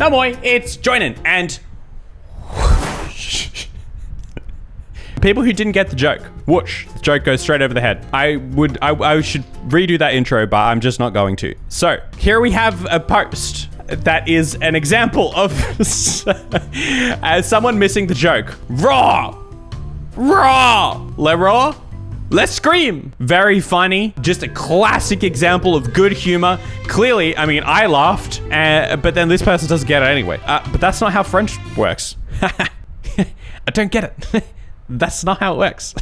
No more, it's Joinen, and people who didn't get the joke, whoosh, the joke goes straight over the head. I should redo that intro, but I'm just not going to. So here we have a post that is an example of someone missing the joke. Raw, let's scream. Very funny. Just a classic example of good humor. Clearly, I mean, I laughed, but then this person doesn't get it anyway. But that's not how French works. I don't get it. That's not how it works.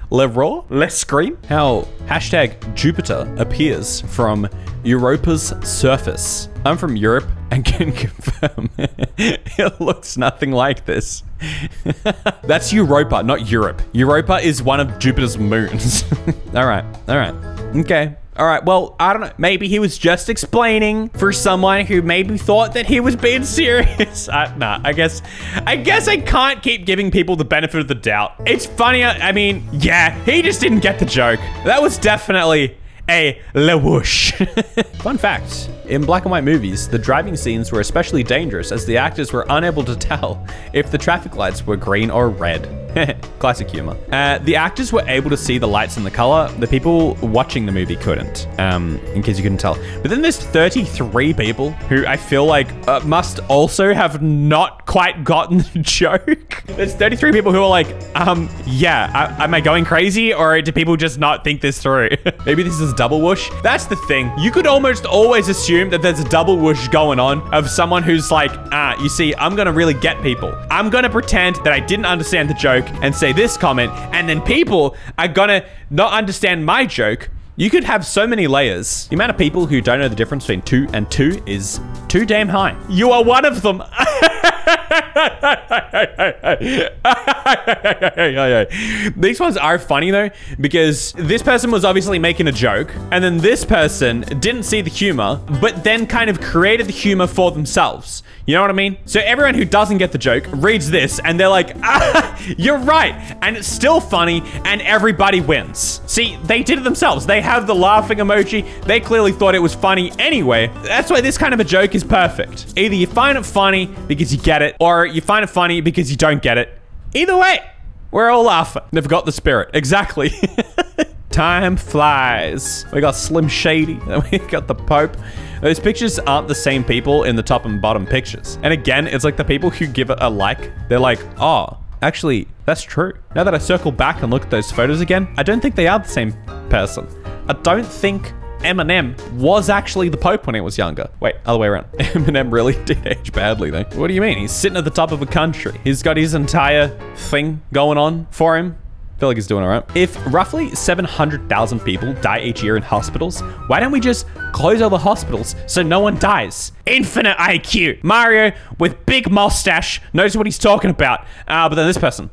Le raw, let's scream. How hashtag Jupiter appears from Europa's surface. I'm from Europe and can confirm it looks nothing like this. That's Europa, not Europe. Europa is one of Jupiter's moons. All right. Okay. All right, well, I don't know. Maybe he was just explaining for someone who maybe thought that he was being serious. Nah, I guess I can't keep giving people the benefit of the doubt. It's funnier. I mean, yeah, he just didn't get the joke. That was definitely a whoosh. Fun fact, in black and white movies, the driving scenes were especially dangerous as the actors were unable to tell if the traffic lights were green or red. Classic humor. The actors were able to see the lights and the color. The people watching the movie couldn't, in case you couldn't tell. But then there's 33 people who I feel like must also have not quite gotten the joke. There's 33 people who are like, yeah, am I going crazy, or do people just not think this through? Maybe this is double whoosh. That's the thing. You could almost always assume that there's a double whoosh going on of someone who's like, you see, I'm gonna really get people. I'm gonna pretend that I didn't understand the joke and say this comment, and then people are gonna not understand my joke. You could have so many layers. The amount of people who don't know the difference between 2 and 2 is too damn high. You are one of them. These ones are funny though, because this person was obviously making a joke, and then this person didn't see the humor, but then kind of created the humor for themselves. You know what I mean? So everyone who doesn't get the joke reads this and they're like, you're right. And it's still funny and everybody wins. See, they did it themselves. They have the laughing emoji. They clearly thought it was funny anyway. That's why this kind of a joke is perfect. Either you find it funny because you get it, or you find it funny because you don't get it. Either way, we're all laughing. They've got the spirit. Exactly. Time flies. We got Slim Shady. We got the Pope. Those pictures aren't the same people in the top and bottom pictures. And again, it's like the people who give it a like, they're like, oh, actually, that's true. Now that I circle back and look at those photos again, I don't think they are the same person. I don't think Eminem was actually the Pope when he was younger. Wait, other way around. Eminem really did age badly though. What do you mean? He's sitting at the top of a country. He's got his entire thing going on for him. I feel like he's doing all right. If roughly 700,000 people die each year in hospitals, why don't we just close all the hospitals so no one dies? Infinite IQ. Mario with big mustache knows what he's talking about. But then this person.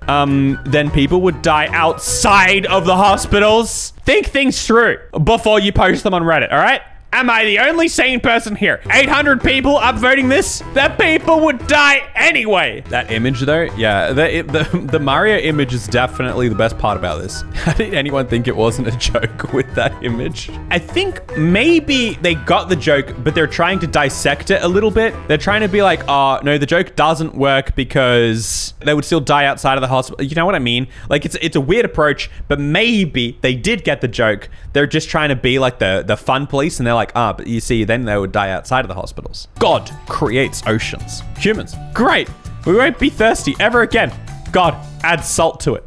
Then people would die outside of the hospitals. Think things through before you post them on Reddit, all right? Am I the only sane person here? 800 people upvoting this? That people would die anyway. That image though, yeah, the Mario image is definitely the best part about this. How did anyone think it wasn't a joke with that image? I think maybe they got the joke, but they're trying to dissect it a little bit. They're trying to be like, oh, no, the joke doesn't work because they would still die outside of the hospital. You know what I mean? Like it's a weird approach, but maybe they did get the joke. They're just trying to be like the fun police, and they're like, but you see, then they would die outside of the hospitals. God creates oceans. Humans, great. We won't be thirsty ever again. God, add salt to it.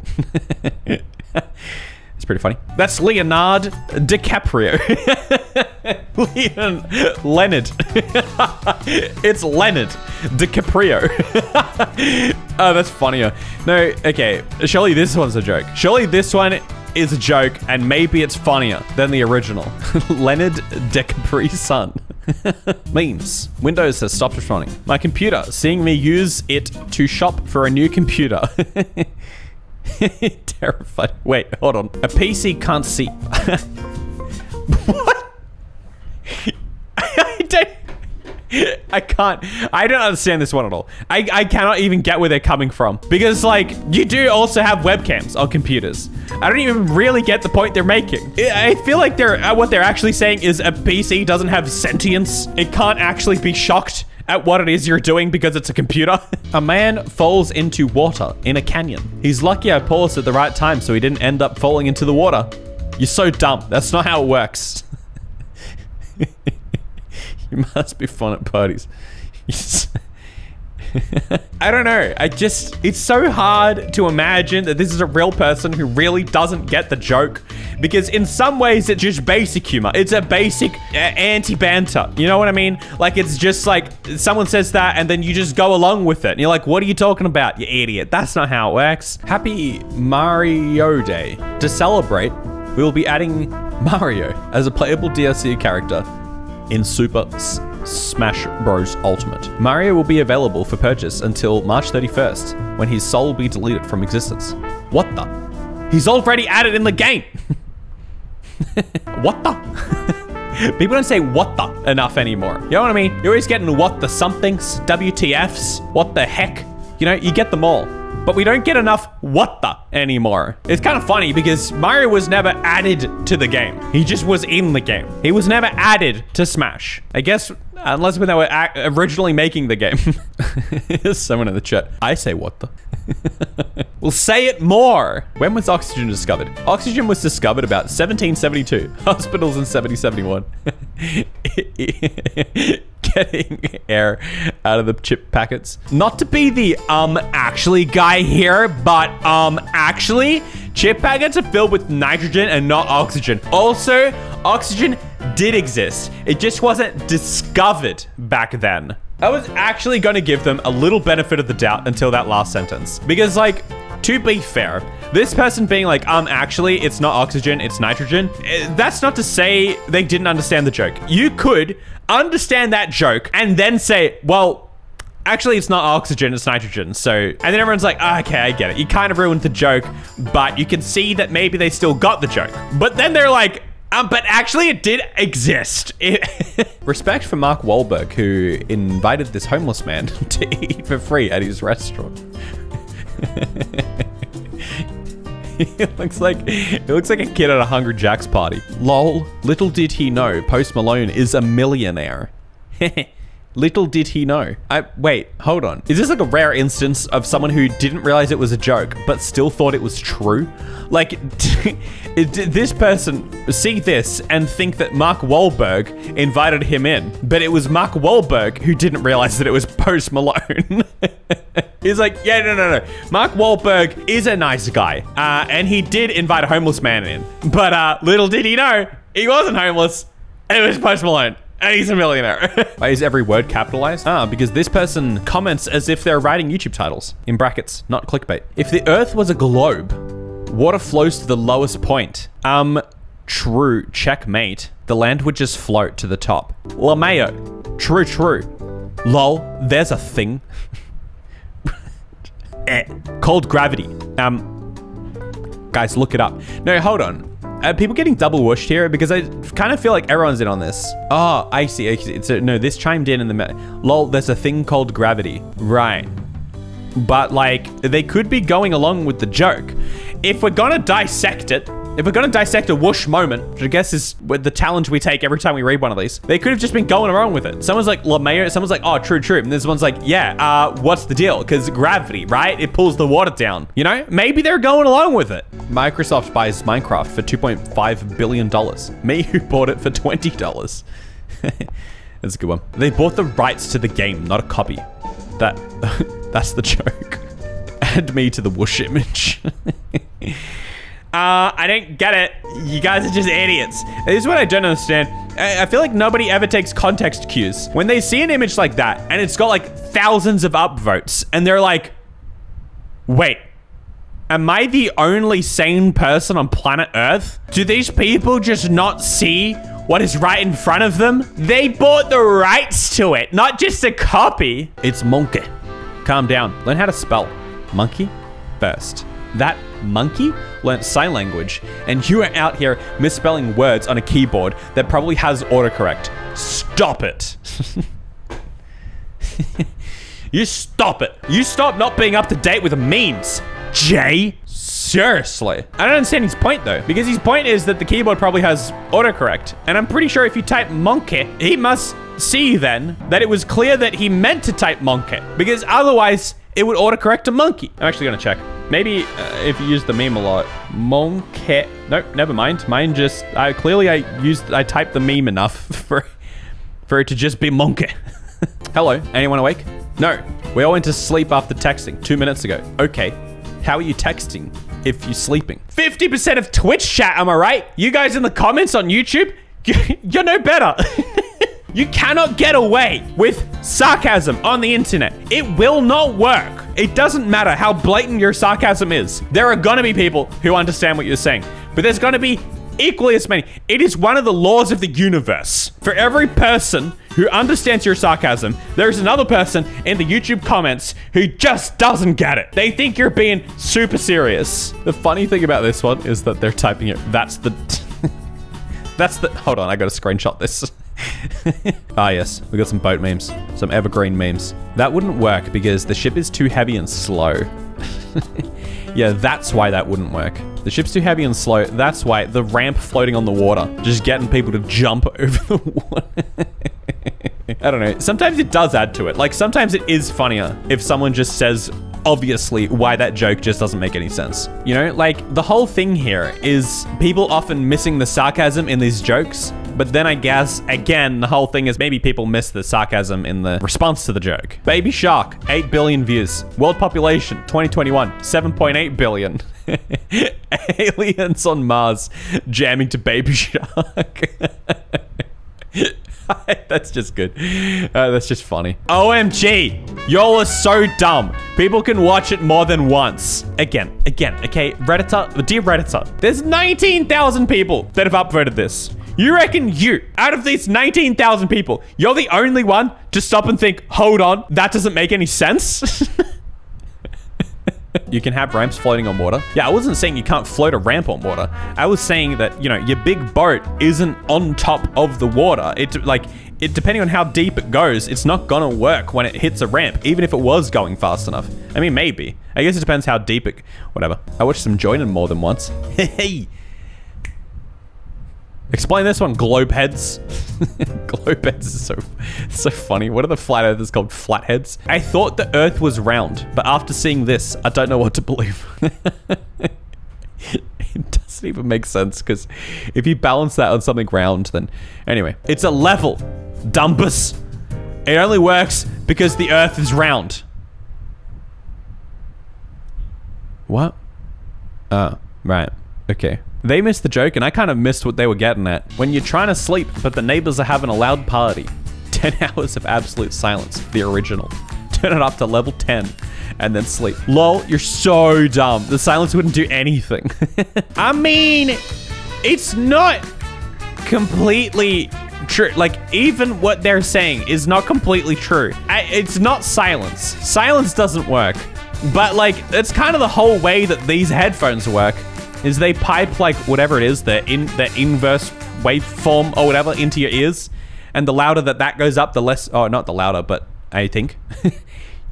It's pretty funny. That's Leonardo DiCaprio. Leonard. It's Leonard DiCaprio. Oh, that's funnier. No, okay. Surely this one's a joke. Surely this one is a joke, and maybe it's funnier than the original. Leonard DiCaprio's son. Memes. Windows has stopped responding. My computer, seeing me use it to shop for a new computer. Terrified. Wait, hold on. A PC can't see. What? I don't understand this one at all. I cannot even get where they're coming from, because like you do also have webcams on computers. I don't even really get the point they're making. I feel like what they're actually saying is a PC doesn't have sentience. It can't actually be shocked at what it is you're doing because it's a computer. A man falls into water in a canyon. He's lucky I paused at the right time so he didn't end up falling into the water. You're so dumb. That's not how it works. You must be fun at parties. I don't know. It's so hard to imagine that this is a real person who really doesn't get the joke, because in some ways it's just basic humor. It's a basic anti-banter. You know what I mean? Like, it's just like someone says that and then you just go along with it. And you're like, what are you talking about, you idiot? That's not how it works. Happy Mario Day. To celebrate, we will be adding Mario as a playable DLC character in Super Smash Bros. Ultimate. Mario will be available for purchase until March 31st, when his soul will be deleted from existence. What the? He's already added in the game. What the? People don't say what the enough anymore. You know what I mean? You're always getting what the somethings, WTFs, what the heck. You know, you get them all. But we don't get enough what the anymore. It's kind of funny because Mario was never added to the game. He just was in the game. He was never added to Smash. I guess, unless when they were originally making the game. There's someone in the chat. I say what the. We'll say it more. When was oxygen discovered? Oxygen was discovered about 1772. Hospitals in 1771. Getting air out of the chip packets. Not to be the actually guy here, but actually chip packets are filled with nitrogen and not oxygen. Also, oxygen did exist. It just wasn't discovered back then. I was actually going to give them a little benefit of the doubt until that last sentence. Because, like, to be fair, this person being like, actually, it's not oxygen, it's nitrogen. That's not to say they didn't understand the joke. You could understand that joke and then say, well, actually, it's not oxygen, it's nitrogen. So, and then everyone's like, okay, I get it. You kind of ruined the joke, but you can see that maybe they still got the joke. But then they're like, but actually it did exist. Respect for Mark Wahlberg, who invited this homeless man to eat for free at his restaurant. It looks like a kid at a Hungry Jack's party. Lol, little did he know Post Malone is a millionaire. Little did he know. Wait, hold on. Is this like a rare instance of someone who didn't realize it was a joke, but still thought it was true? Like, did this person see this and think that Mark Wahlberg invited him in, but it was Mark Wahlberg who didn't realize that it was Post Malone? He's like, yeah, no. Mark Wahlberg is a nice guy, and he did invite a homeless man in, but little did he know, he wasn't homeless. It was Post Malone. And he's a millionaire. Why is every word capitalized? Because this person comments as if they're writing YouTube titles. In brackets, not clickbait. If the Earth was a globe, water flows to the lowest point. True. Checkmate. The land would just float to the top. LaMayo. True. Lol. There's a thing. Called gravity. Guys, look it up. No, hold on. Are people getting double whooshed here? Because I kind of feel like everyone's in on this. Oh, I see. So, no, this chimed in the... Lol, there's a thing called gravity. Right. But, like, they could be going along with the joke. If we're gonna dissect it, if we're gonna dissect a whoosh moment, which I guess is the challenge we take every time we read one of these, they could have just been going along with it. Someone's like, LaMayo, someone's like, oh, true. And this one's like, yeah, what's the deal? Because gravity, right? It pulls the water down. You know? Maybe they're going along with it. Microsoft buys Minecraft for $2.5 billion. Me, who bought it for $20. That's a good one. They bought the rights to the game, not a copy. That's the joke. Add me to the whoosh image. I don't get it. You guys are just idiots. This is what I don't understand. I feel like nobody ever takes context cues. When they see an image like that, and it's got like thousands of upvotes, and they're like, wait, am I the only sane person on planet Earth? Do these people just not see what is right in front of them? They bought the rights to it, not just a copy. It's monkey. Calm down. Learn how to spell monkey first. That monkey learnt sign language, and you are out here misspelling words on a keyboard that probably has autocorrect. Stop it. You stop it. You stop not being up to date with memes, Jay. Seriously. I don't understand his point though, because his point is that the keyboard probably has autocorrect, and I'm pretty sure if you type monkey, he must see then that it was clear that he meant to type monkey, because otherwise it would autocorrect to monkey. I'm actually gonna check. Maybe if you use the meme a lot. Monkey. Nope, never mind. Mine just, I typed the meme enough for it to just be monkey. Hello, anyone awake? No, we all went to sleep after texting 2 minutes ago. Okay, how are you texting if you're sleeping? 50% of Twitch chat, am I right? You guys in the comments on YouTube, you're no better. You cannot get away with sarcasm on the internet. It will not work. It doesn't matter how blatant your sarcasm is. There are gonna be people who understand what you're saying, but there's gonna be equally as many. It is one of the laws of the universe. For every person who understands your sarcasm, there's another person in the YouTube comments who just doesn't get it. They think you're being super serious. The funny thing about this one is that they're typing it. Hold on, I gotta screenshot this. Ah, yes, we got some boat memes, some evergreen memes. That wouldn't work because the ship is too heavy and slow. Yeah, that's why that wouldn't work. The ship's too heavy and slow. That's why the ramp floating on the water, just getting people to jump over the water. I don't know. Sometimes it does add to it. Like, sometimes it is funnier if someone just says, obviously, why that joke just doesn't make any sense. You know, like, the whole thing here is people often missing the sarcasm in these jokes. But then I guess, again, the whole thing is maybe people miss the sarcasm in the response to the joke. Baby Shark, 8 billion views. World population, 2021, 7.8 billion. Aliens on Mars jamming to Baby Shark. That's just good. That's just funny. OMG, y'all are so dumb. People can watch it more than once. Again, okay, Redditor, dear Redditor, there's 19,000 people that have upvoted this. You reckon out of these 19,000 people, you're the only one to stop and think, hold on, that doesn't make any sense? You can have ramps floating on water. Yeah, I wasn't saying you can't float a ramp on water. I was saying that, you know, your big boat isn't on top of the water. Depending on how deep it goes, it's not gonna work when it hits a ramp, even if it was going fast enough. I mean, maybe. I guess it depends how deep it, whatever. I watched some Joinen more than once. Hey. Explain this one, globe heads. Globe heads is so funny. What are the flat earthers called? Flatheads? I thought the earth was round, but after seeing this, I don't know what to believe. It doesn't even make sense, because if you balance that on something round, then... Anyway, it's a level, dumbus. It only works because the earth is round. What? Oh, right. Okay. They missed the joke, and I kind of missed what they were getting at. When you're trying to sleep, but the neighbors are having a loud party. 10 hours of absolute silence, the original. Turn it up to level 10, and then sleep. Lol, you're so dumb. The silence wouldn't do anything. I mean, it's not completely true. Like, even what they're saying is not completely true. It's not silence. Silence doesn't work. But, like, it's kind of the whole way that these headphones work. Is they pipe, like, whatever it is, the inverse waveform or whatever into your ears. And the louder that goes up, the less... Oh, not the louder, but I think.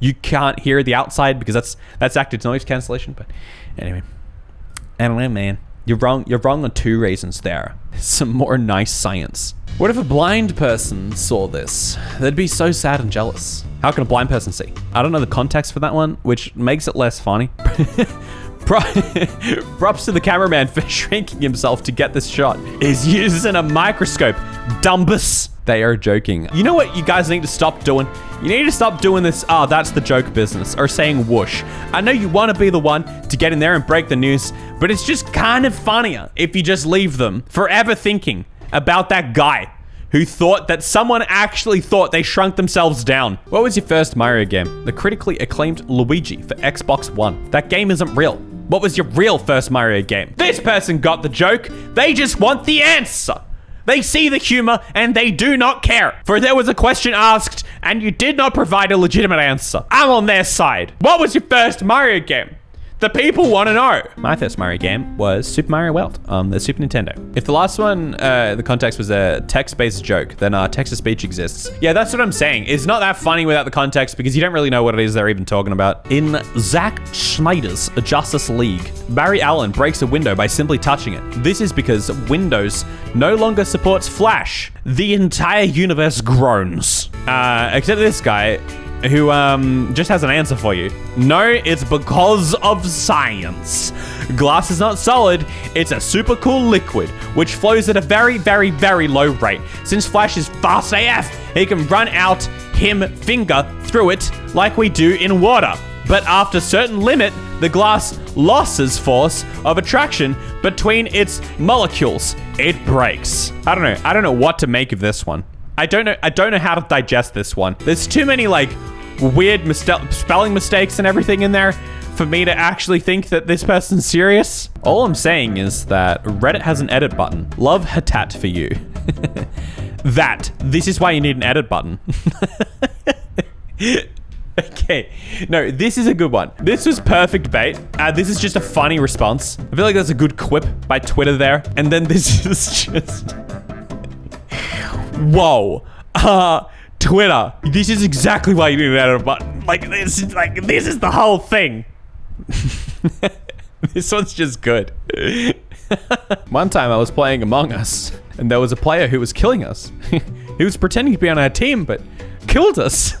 You can't hear the outside because that's active noise cancellation. But anyway. I don't know, man. You're wrong on two reasons there. Some more nice science. What if a blind person saw this? They'd be so sad and jealous. How can a blind person see? I don't know the context for that one, which makes it less funny. Props to the cameraman for shrinking himself to get this shot. He's using a microscope. Dumbus. They are joking. You know what you guys need to stop doing? You need to stop doing this, that's the joke business, or saying whoosh. I know you want to be the one to get in there and break the news, but it's just kind of funnier if you just leave them forever thinking about that guy who thought that someone actually thought they shrunk themselves down. What was your first Mario game? The critically acclaimed Luigi for Xbox One. That game isn't real. What was your real first Mario game? This person got the joke. They just want the answer. They see the humor and they do not care. For there was a question asked and you did not provide a legitimate answer. I'm on their side. What was your first Mario game? The people want to know. My first Mario game was Super Mario World on the Super Nintendo. If the last one, the context was a text-based joke, then text-to-speech exists. Yeah, that's what I'm saying. It's not that funny without the context because you don't really know what it is they're even talking about. In Zack Snyder's Justice League, Barry Allen breaks a window by simply touching it. This is because Windows no longer supports Flash. The entire universe groans. Except this guy, who just has an answer for you. No, it's because of science. Glass is not solid, it's a super cool liquid, which flows at a very, very, very low rate. Since Flash is fast AF, he can run out him finger through it like we do in water. But after a certain limit, the glass loses force of attraction between its molecules. It breaks. I don't know what to make of this one. I don't know how to digest this one. There's too many like weird spelling mistakes and everything in there for me to actually think that this person's serious. All I'm saying is that Reddit has an edit button. Love Hatat for you. This is why you need an edit button. Okay, no, this is a good one. This was perfect bait. This is just a funny response. I feel like that's a good quip by Twitter there. And then this is just... Whoa. Twitter. This is exactly why you need an edit button. This is the whole thing. This one's just good. One time I was playing Among Us, and there was a player who was killing us. He was pretending to be on our team, but killed us.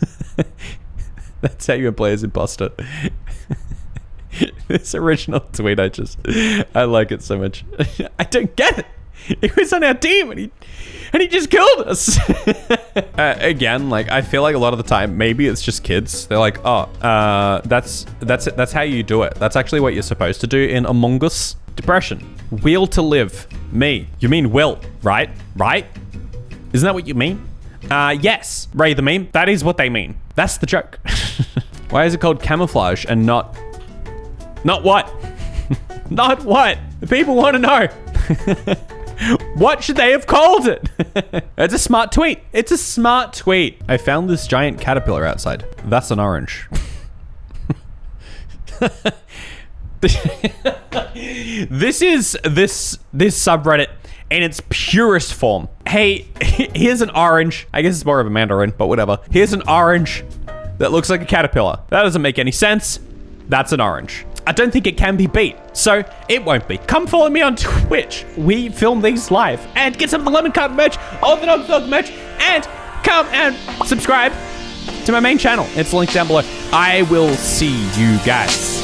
That's how you play as imposter. This original tweet, I like it so much. I don't get it. He was on our team and he just killed us. Again, like I feel like a lot of the time, maybe it's just kids. They're like, oh, that's how you do it. That's actually what you're supposed to do in Among Us. Depression. Will to live. Me. You mean will, right? Right? Isn't that what you mean? Yes. Ray the meme. That is what they mean. That's the joke. Why is it called camouflage and not what? Not what? The people want to know. What should they have called it? It's a smart tweet. It's a smart tweet. I found this giant caterpillar outside. That's an orange. This is this subreddit in its purest form. Hey, here's an orange. I guess it's more of a mandarin, but whatever. Here's an orange that looks like a caterpillar. That doesn't make any sense. That's an orange. I don't think it can be beat, so it won't be. Come follow me on Twitch. We film these live. And get some of the lemon cart merch, all the dog merch, and come and subscribe to my main channel. It's linked down below. I will see you guys